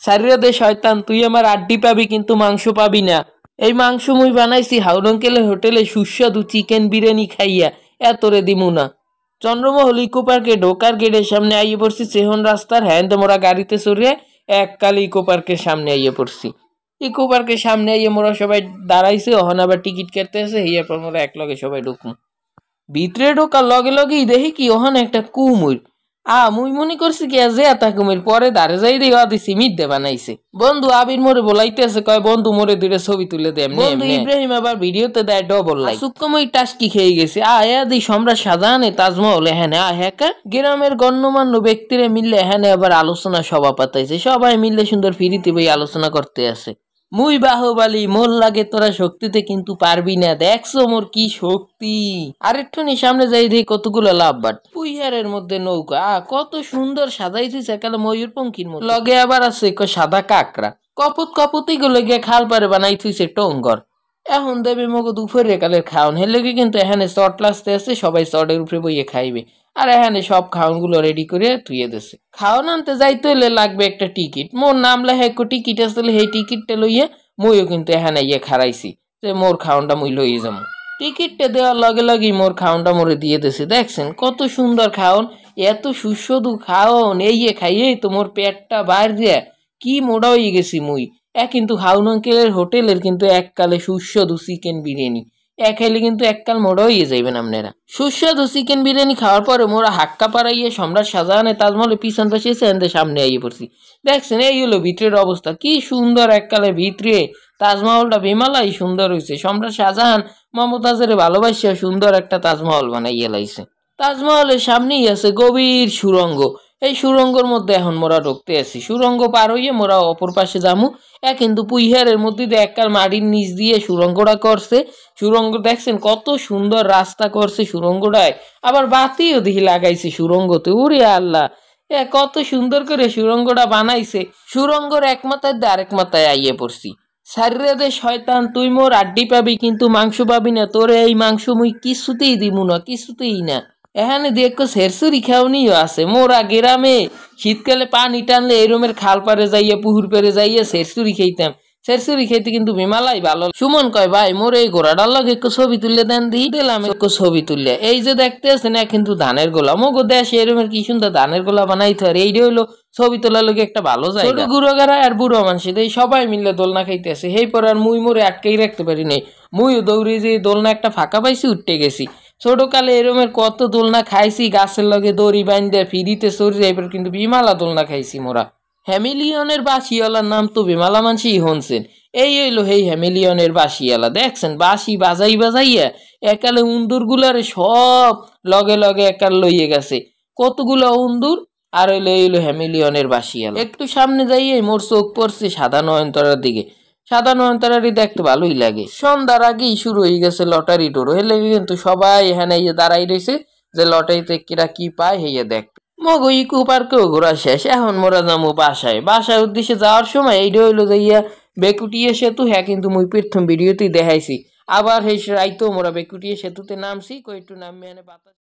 সারিয়া দে শয়তান, তুই আমার আড্ডি পাবি কিন্তু মাংস পাবি না। এই মাংস মুই বানাইছি হাউন আঙ্কেলের হোটেলে সুস্বাদু চিকেন বিরিয়ানি খাইয়া, এতরে দিমু না। চন্দ্রমহল ইকো পার্কে ঢোকার গেটের সামনে আইয়ে পড়ছি সেহন রাস্তার হ্যান্ডে মোরা গাড়িতে চড়ে এককালে ইকো পার্কের সামনে আইয়ে পড়ছি। ইকো পার্কের সামনে আইয়ে মোরা সবাই দাঁড়াইছে, অহন আবার টিকিট কাটতে আছে, হইয়ার পর মোরা এক লগে সবাই ঢুকমু। ভিতরে ঢোকার লগে লগেই দেখি কি ওখানে একটা কুমুর। মুই মনে করছি কি যে এত কুমির, পরে দাঁড়ে যাই দিয়ে দিছি মিথ্যে বানাইছে। বন্ধু আবির মোরে বলাইতেছে, কয় বন্ধু মোরে দুইটা ছবি তুলে দে। বন্ধু ইব্রাহিম আবার ভিডিওতে দেয় ডবল লাইক। সুক্কমই টাস্কি খেয়ে গেছে। দি সম্রাট শাহজাহানে তাজমহল এখানে হ্যাঁ গ্রামের গণ্যমান্য ব্যক্তিরা মিললে এখানে আবার আলোচনা সভা পাতাইছে, সবাই মিললে সুন্দর ফিরিতে বই আলোচনা করতে আছে। মুই বাহুবালি, মোর লাগে তোরা শক্তিতে কিন্তু পারবি না, দেখছো মোর কি শক্তি। আরেকটুনি সামনে যাই দেখি কতগুলো লাভবাট পুইহারের মধ্যে নৌকা, কত সুন্দর সাজাইছিস একালে ময়ূরপঙ্খীর মতো। লগে আবার আছে সাদা কাকড়া, কপত কপতি গুলো গিয়ে খাল পারে বানাই থুইছে টঙ্গর। এখন দেবে মগো দুপুরে কালের খাওন হেলে কিন্তু এখানে চট লাসতে আছে, সবাই চটের উপরে বইয়ে খাইবে। আর এখানে সব খাওন গুলো রেডি করে থুয়ে দিছে। খাওন আনতে যাইতে হলে লাগবে একটা টিকিট। মোর নাম লেখা এক টিকিট আসলে সেই টিকিটটা লইয়ে মইও কিন্তু এখানে ইয়ে খারাইছি যে মোর খাওনটা মুই লইয়ে যাবো। টিকিটটা দেওয়ার লগে লগেই মোর খাওনটা মোরে দিয়ে দিছে। দেখছেন কত সুন্দর খাওন, এত সুস্বাদু খাওন, এই খাইয়েই তো মোর পেটটা বাইর দিয়ে কি মোড়া হয়ে গেছি মুই। কিন্তু হাউন আঙ্কেলের হোটেলের কিন্তু এককালে সুস্বাদু চিকেন বিরিয়ানি খাইলে কিন্তু এককাল মোড়া হয়ে যাইবেন আপনারা। সুস্বাদু চিকেন বিরিয়ানি খাওয়ার পরে মোরা হাক্কা পাড়াইয়ে সম্রাট শাহজাহানের তাজমহলের পিছন পাশে এসে সামনে আইয়ে পড়ছি। দেখছেন এই হলো ভিতরের অবস্থা, কি সুন্দর এককালে ভিতরে তাজমহলটা বেমালাই সুন্দর হয়েছে। সম্রাট শাহজাহান মমতাজের ভালোবাসিয়া সুন্দর একটা তাজমহল বানাইয়া লাইছে। তাজমহলের সামনেই আছে গভীর সুরঙ্গ। এই সুরঙ্গর মধ্যে এখন মোরা ঢুকতে আছি। সুরঙ্গ পার হইয়ে মোরা অপর পাশে যামু। কিন্তু পুইহারের মধ্যে দিয়ে এককাল মাটির নিচ দিয়ে সুরঙ্গটা করছে। সুরঙ্গ দেখছেন কত সুন্দর রাস্তা করছে সুরঙ্গটায়, আবার বাতিও দেখি লাগাইছে সুরঙ্গতে। উরে আল্লাহ, কত সুন্দর করে সুরঙ্গটা বানাইছে। সুরঙ্গর এক মাথায় দিয়ে আরেক মাথায় আইয়ে পড়ছি। সারিয়া দে শয়তান, তুই মোর আড্ডি পাবি কিন্তু মাংস পাবি না, তোরে এই মাংস মুই কিছুতেই দিমু না, কিছুতেই না। এখানে দেখো সেরসুরি খাওনিও আছে। মোরা গ্রামে শীতকালে পানি টানলে এরমের খাল পারে যাইয়া পুকুর পারে যাইয়া সেরসুরি খাইতাম। সেরসুরি খাইতে কিন্তু বিমালাই ভালো। সুমন কয় ভাই মোর এই ঘোড়াটার লগে একটু ছবি তুলে দেন, দিয়ে দিলাম একটু ছবি তুললে। এই যে দেখতে আছে না কিন্তু ধানের গোলা, মগো দেশে এরমের কি সুন্দর ধানের গোলা বানাইতে হয়। এইটা হইলো ছবি তোলার লগে একটা ভালো জায়গা। ছোট গুড়োগারা আর বুড়ো মানুষ এই সবাই মিললে দোলনা খাইতেছে। সেই পর আর মুই মোরে আটকেই রাখতে পারি নাই। মুইও দৌড়ে যে দোলনা একটা ফাঁকা পাইছি উঠতে গেছি। ছোটকালে এরমের কত দোলনা খাইছি, গাছের লগে দড়ি বান্ধে ফিরিতে চড়ি যাইবার কিন্তু বিমালা দোলনা খাইছি মোরা। হ্যামিলিয়নের বাসিওয়ালার নাম তো বিমালা মানসিই হনছেন। এই হইলো হেই হ্যামিলিয়নের বাসিওয়ালা। দেখছেন বাসি বাজাই বাজাইয়া একালে উন্দুর গুলারে সব লগে লগে একাল লইয়ে গেছে। কতগুলো উন্দুর। আর হইলো হ্যামিলিয়নের বাসিওয়ালা। একটু সামনে যাইয়ে মোর চোখ পড়ছে সাদা নয়নতারার দিকে। সাদা নয়নতারারই দেখতে ভালোই লাগে। সন্ধ্যার আগেই শুরু হয়ে গেছে লটারি ডোর। হেলে কিন্তু সবাই এখানে দাঁড়াই রয়েছে যে লটারিতে কিরা কি পায় হইয়া দেখতে। মগো ইকো পার্কেও ঘোরা শেষ। এখন মোরা যাবো বাসায় উদ্দেশ্যে যাওয়ার সময় এইটা হইলো যাইয়া বেকুটিয়া সেতু। কিন্তু মুই প্রথম ভিডিওতেই দেখাইছি। আবার সেই রাইতেও মোরা বেকুটিয়া সেতুতে নামছি, একটু নামে বাতাস